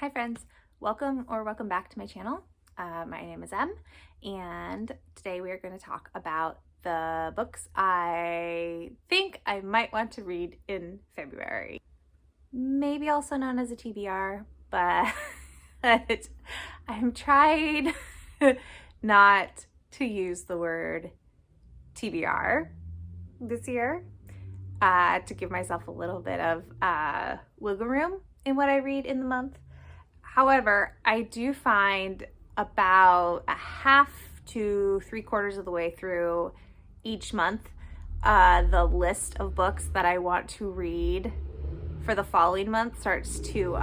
Hi friends, welcome back to my channel. My name is Em, and today we are going to talk about the books I think I might want to read in February. Maybe also known as a TBR, but I'm trying not to use the word TBR this year to give myself a little bit of wiggle room in what I read in the month. However, I do find about a half to 3/4 of the way through each month, the list of books that I want to read for the following month starts to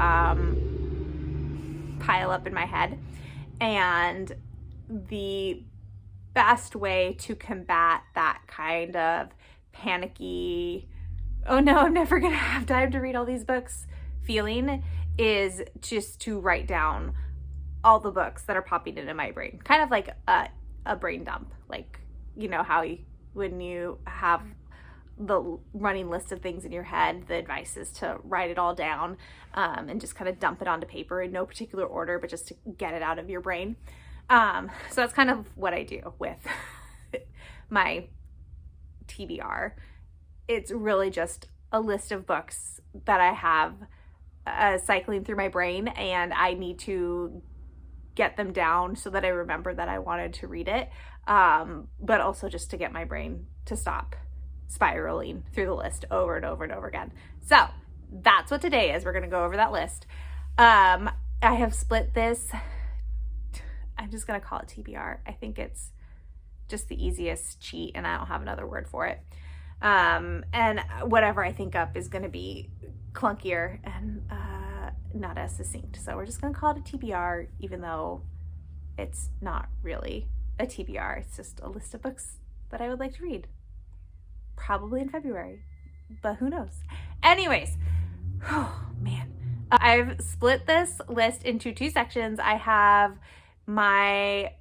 pile up in my head. And the best way to combat that kind of panicky, oh no, I'm never gonna have time to read all these books feeling is just to write down all the books that are popping into my brain. Kind of like a brain dump. Like, you know how when you have the running list of things in your head, the advice is to write it all down and just kind of dump it onto paper in no particular order, but just to get it out of your brain. So that's kind of what I do with my TBR. It's really just a list of books that I have cycling through my brain, and I need to get them down so that I remember that I wanted to read it, but also just to get my brain to stop spiraling through the list over and over and over again. So that's what today is. We're going to go over that list. I have split this. I'm just going to call it TBR. I think it's just the easiest cheat, and I don't have another word for it. And whatever I think up is going to be clunkier and not as succinct. So we're just going to call it a TBR, even though it's not really a TBR. It's just a list of books that I would like to read. Probably in February, but who knows? Anyways, oh man. I've split this list into two sections. I have my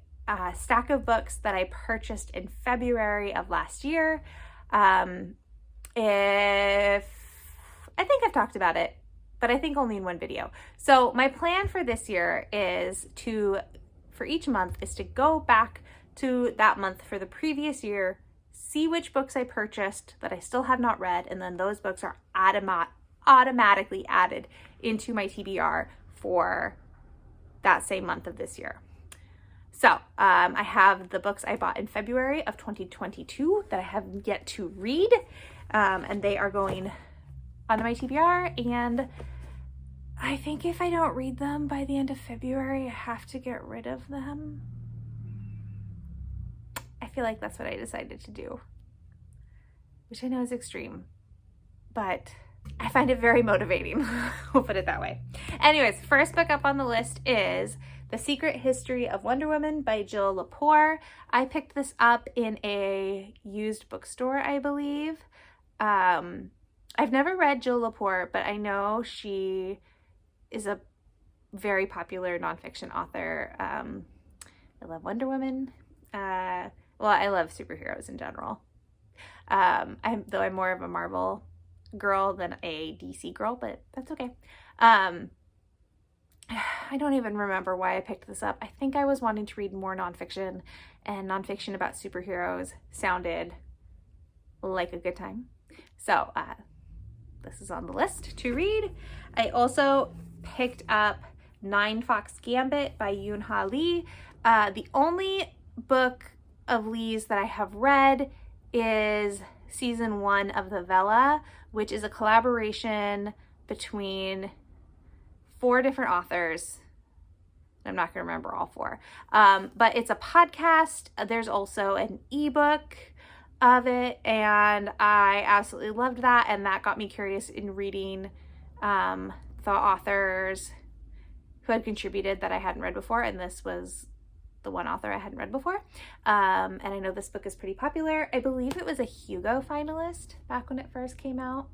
stack of books that I purchased in February of last year. If I think I've talked about it, but I think only in one video. So my plan for this year is for each month is to go back to that month for the previous year, see which books I purchased that I still have not read, and then those books are automatically added into my TBR for that same month of this year. So I have the books I bought in February of 2022 that I have yet to read, and they are going onto my TBR, and I think if I don't read them by the end of February, I have to get rid of them. I feel like that's what I decided to do, which I know is extreme, but I find it very motivating. We'll put it that way. Anyways, first book up on the list is The Secret History of Wonder Woman by Jill Lepore. I picked this up in a used bookstore, I believe. I've never read Jill Lepore, but I know she is a very popular nonfiction author. I love Wonder Woman. Well, I love superheroes in general. I'm more of a Marvel girl than a DC girl, but that's okay. I don't even remember why I picked this up. I think I was wanting to read more nonfiction, and nonfiction about superheroes sounded like a good time. So this is on the list to read. I also picked up 9 Fox Gambit by Yoon-Ha Lee. The only book of Lee's that I have read is season 1 of The Vela, which is a collaboration between 4 different authors. I'm not going to remember all 4. But it's a podcast. There's also an ebook of it, and I absolutely loved that, and that got me curious in reading the authors who had contributed that I hadn't read before, and this was the one author I hadn't read before. And I know this book is pretty popular. I believe it was a Hugo finalist back when it first came out.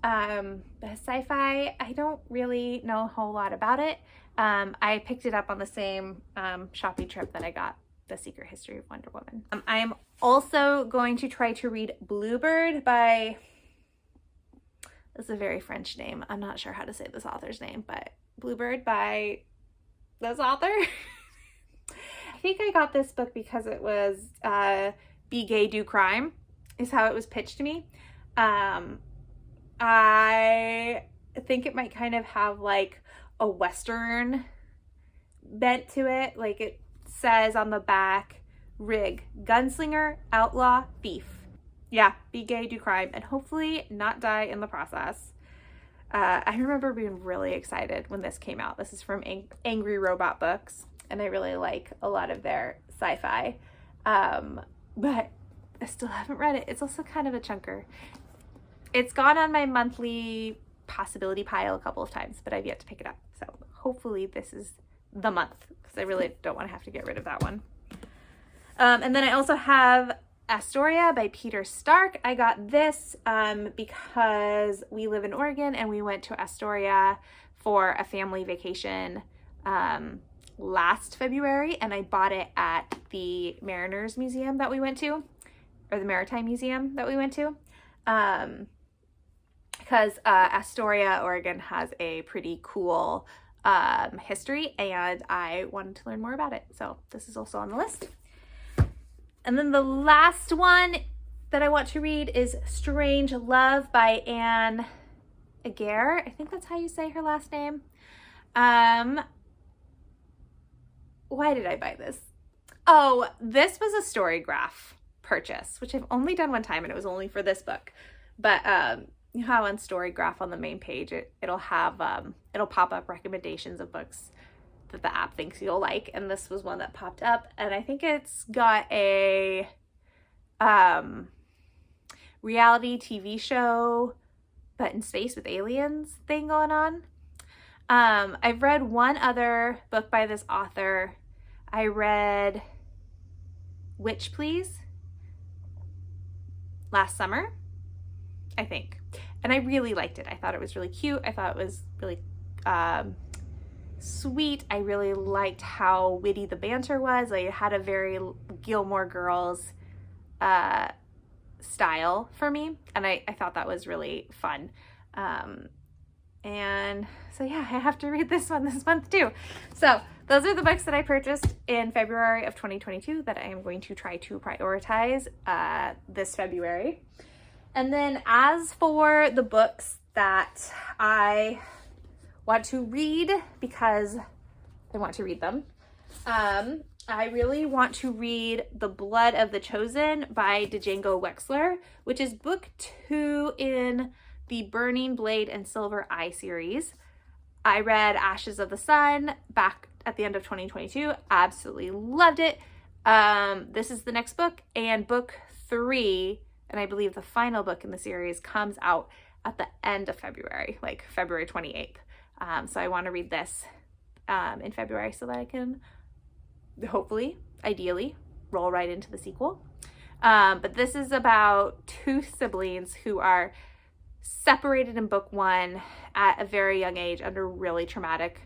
The sci-fi, I don't really know a whole lot about it. I picked it up on the same shopping trip that I got The Secret History of Wonder Woman. I am also going to try to read Bluebird by, this is a very French name. I'm not sure how to say this author's name, but Bluebird by this author. I think I got this book because it was Be Gay, Do Crime is how it was pitched to me. I think it might kind of have like a Western bent to it. Like it says on the back, Rig, gunslinger, outlaw, thief. Yeah, be gay, do crime, and hopefully not die in the process. I remember being really excited when this came out. This is from Angry Robot Books, and I really like a lot of their sci-fi. But I still haven't read it. It's also kind of a chunker. It's gone on my monthly possibility pile a couple of times, but I've yet to pick it up. So hopefully this is the month, because I really don't want to have to get rid of that one. And then I also have Astoria by Peter Stark. I got this because we live in Oregon and we went to Astoria for a family vacation last February, and I bought it at the Mariners Museum that we went to, or the Maritime Museum that we went to, because Astoria, Oregon has a pretty cool history, and I wanted to learn more about it. So this is also on the list. And then the last one that I want to read is Strange Love by Anne Aguirre. I think that's how you say her last name. Why did I buy this? Oh, this was a Storygraph purchase, which I've only done one time, and it was only for this book. But you know how on Storygraph on the main page, it'll have, it'll pop up recommendations of books that the app thinks you'll like, and this was one that popped up, and I think it's got a reality TV show but in space with aliens thing going on. I've read one other book by this author. I read Witch Please last summer, I think, and I really liked it. I thought it was really cute. I thought it was really sweet. I really liked how witty the banter was. Like, it had a very Gilmore Girls style for me, and I thought that was really fun. And so yeah, I have to read this one this month too. So those are the books that I purchased in February of 2022 that I am going to try to prioritize this February. And then as for the books that I want to read because I want to read them, I really want to read The Blood of the Chosen by Django Wexler, which is book 2 in the Burning Blade and Silver Eye series. I read Ashes of the Sun back at the end of 2022. Absolutely loved it. This is the next book, and book 3, and I believe the final book in the series, comes out at the end of February, like February 28th. So I want to read this in February so that I can hopefully, ideally, roll right into the sequel. But this is about 2 siblings who are separated in book 1 at a very young age under really traumatic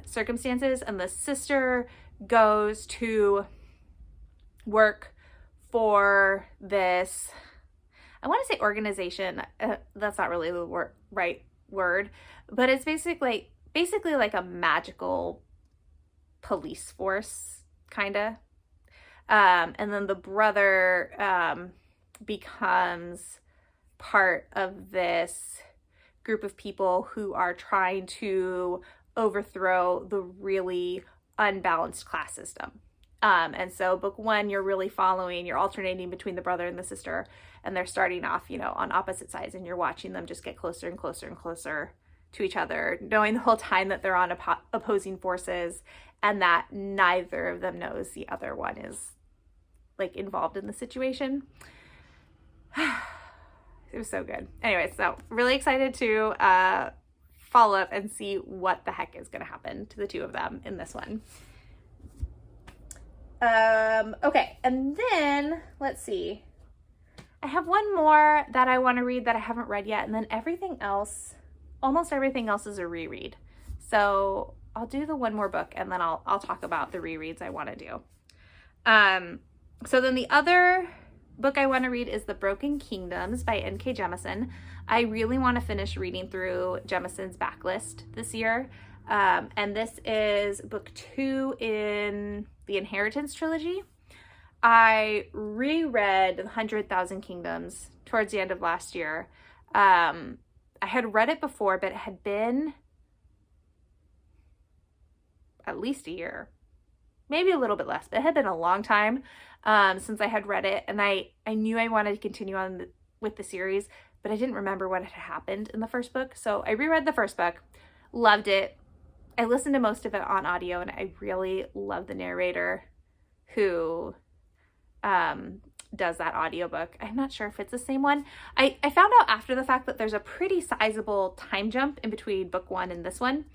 circumstances, and the sister goes to work for this, I want to say organization, that's not really the right word, but it's basically like a magical police force, kind of. And then the brother becomes part of this group of people who are trying to overthrow the really unbalanced class system. And so book 1, you're alternating between the brother and the sister, and they're starting off, on opposite sides, and you're watching them just get closer and closer and closer to each other, knowing the whole time that they're on opposing forces, and that neither of them knows the other one is like involved in the situation. It was so good. Anyway, so really excited to follow up and see what the heck is going to happen to the 2 of them in this one. Okay, and then let's see. I have one more that I want to read that I haven't read yet, and then almost everything else is a reread. So I'll do the one more book, and then I'll talk about the rereads I want to do. So then the other book I want to read is The Broken Kingdoms by N.K. Jemisin. I really want to finish reading through Jemison's backlist this year. And this is book 2 in the Inheritance trilogy. I reread 100,000 Kingdoms towards the end of last year. I had read it before, but it had been at least a year, maybe a little bit less, but it had been a long time since I had read it. And I knew I wanted to continue on with the series, but I didn't remember what had happened in the first book. So I reread the first book, loved it. I listened to most of it on audio, and I really love the narrator who does that audiobook. I'm not sure if it's the same one. I found out after the fact that there's a pretty sizable time jump in between book 1 and this one.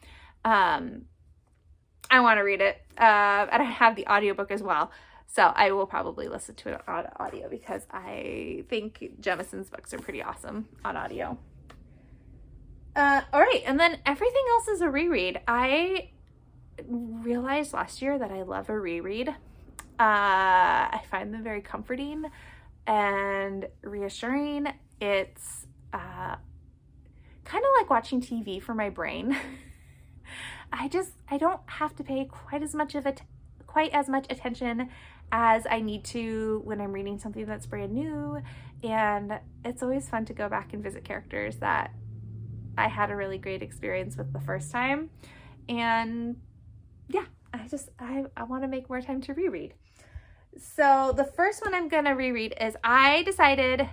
I want to read it, and I have the audiobook as well. So I will probably listen to it on audio because I think Jemison's books are pretty awesome on audio. All right, and then everything else is a reread. I realized last year that I love a reread. I find them very comforting and reassuring. It's kind of like watching TV for my brain. I don't have to pay quite as much attention as I need to when I'm reading something that's brand new, and it's always fun to go back and visit characters that I had a really great experience with the first time. And yeah, I want to make more time to reread. So the first one I'm going to reread is, I decided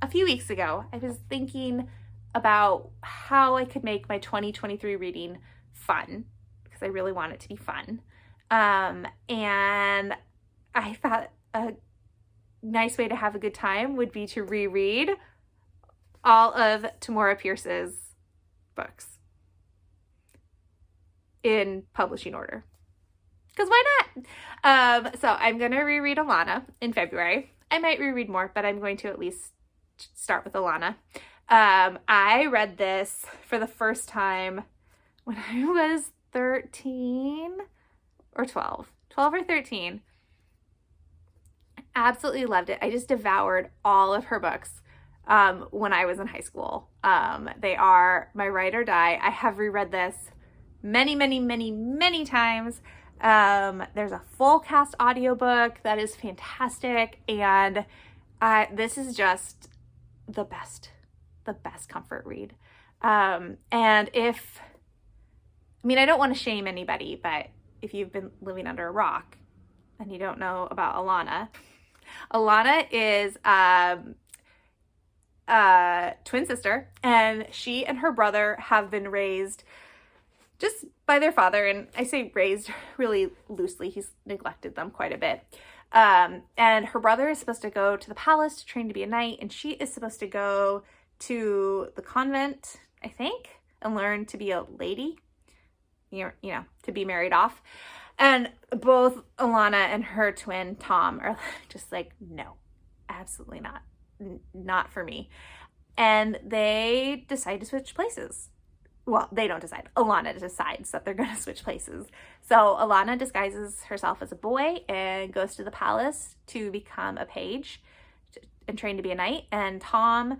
a few weeks ago, I was thinking about how I could make my 2023 reading fun, because I really want it to be fun. And I thought a nice way to have a good time would be to reread all of Tamora Pierce's books in publishing order. Because why not? So I'm going to reread Alana in February. I might reread more, but I'm going to at least start with Alana. I read this for the first time when I was 13 or 12 or 13. Absolutely loved it. I just devoured all of her books when I was in high school. They are my ride or die. I have reread this many, many, many, many times. There's a full cast audiobook that is fantastic, and this is just the best comfort read. And I don't want to shame anybody, but if you've been living under a rock and you don't know about Alana is twin sister, and she and her brother have been raised just by their father. And I say raised really loosely. He's neglected them quite a bit. And her brother is supposed to go to the palace to train to be a knight, and she is supposed to go to the convent, I think, and learn to be a lady, you know, to be married off. And both Alana and her twin Tom are just like, no, absolutely not. Not for me. And they decide to switch places. Well, they don't decide. Alana decides that they're going to switch places. So Alana disguises herself as a boy and goes to the palace to become a page and train to be a knight. And Tom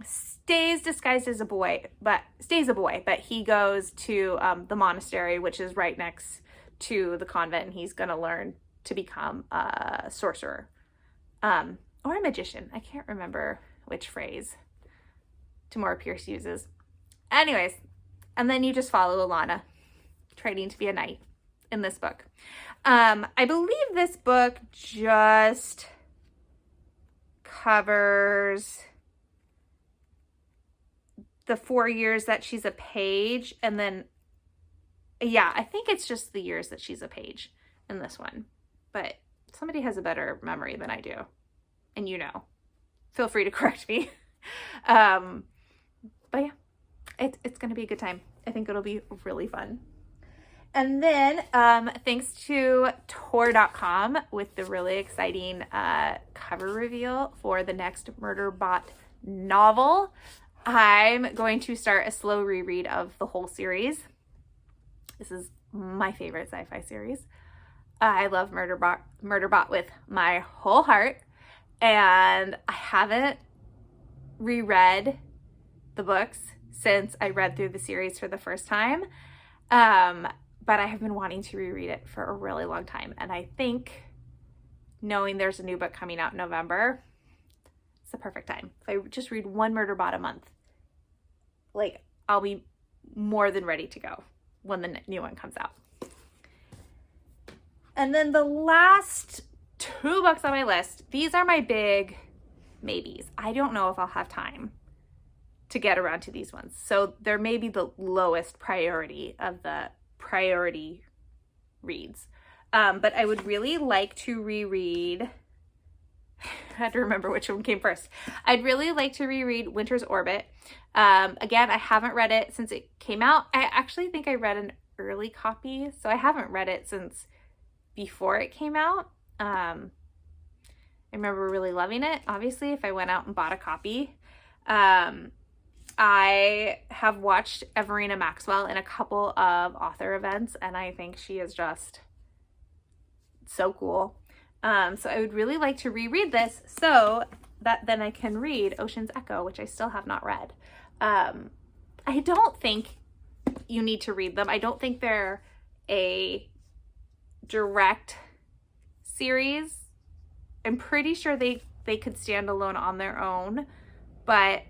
stays disguised as a boy, but he goes to the monastery, which is right next to the convent, and he's going to learn to become a sorcerer or a magician. I can't remember which phrase Tamora Pierce uses. Anyways, and then you just follow Alana training to be a knight in this book. I believe this book just covers the 4 years that she's a page, and then I think it's just the years that she's a page in this one. But somebody has a better memory than I do, and feel free to correct me. But yeah, it's going to be a good time. I think it'll be really fun. And then thanks to Tor.com with the really exciting cover reveal for the next Murderbot novel, I'm going to start a slow reread of the whole series. This is my favorite sci-fi series. I love Murderbot with my whole heart. and I haven't reread the books since I read through the series for the first time. But I have been wanting to reread it for a really long time. And I think knowing there's a new book coming out in November, it's the perfect time. If I just read one Murderbot a month, like, I'll be more than ready to go when the new one comes out. And then the last 2 books on my list, these are my big maybes. I don't know if I'll have time to get around to these ones. So they're maybe the lowest priority of the priority reads. But I would really like to reread, I had to remember which one came first. I'd really like to reread Winter's Orbit. Again, I haven't read it since it came out. I actually think I read an early copy, so I haven't read it since before it came out. I remember really loving it, obviously, if I went out and bought a copy. I have watched Everina Maxwell in a couple of author events, and I think she is just so cool. So I would really like to reread this so that then I can read Ocean's Echo, which I still have not read. I don't think you need to read them. I don't think they're a direct series. I'm pretty sure they could stand alone on their own, but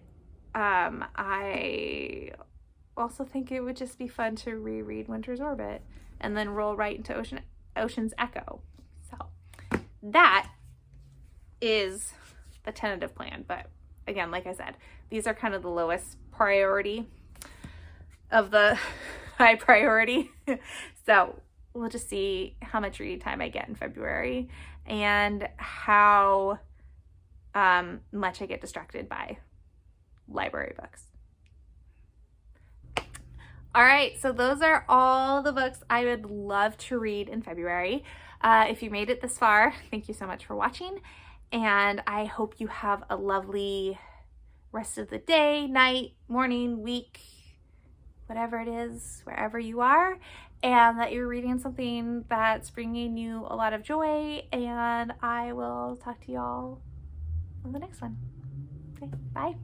I also think it would just be fun to reread Winter's Orbit and then roll right into Ocean's Echo. So that is the tentative plan. But again, like I said, these are kind of the lowest priority of the high priority. So we'll just see how much reading time I get in February and how much I get distracted by library books. All right, so those are all the books I would love to read in February. If you made it this far, thank you so much for watching, and I hope you have a lovely rest of the day, night, morning, week, whatever it is, wherever you are, and that you're reading something that's bringing you a lot of joy, and I will talk to y'all on the next one. Okay, bye.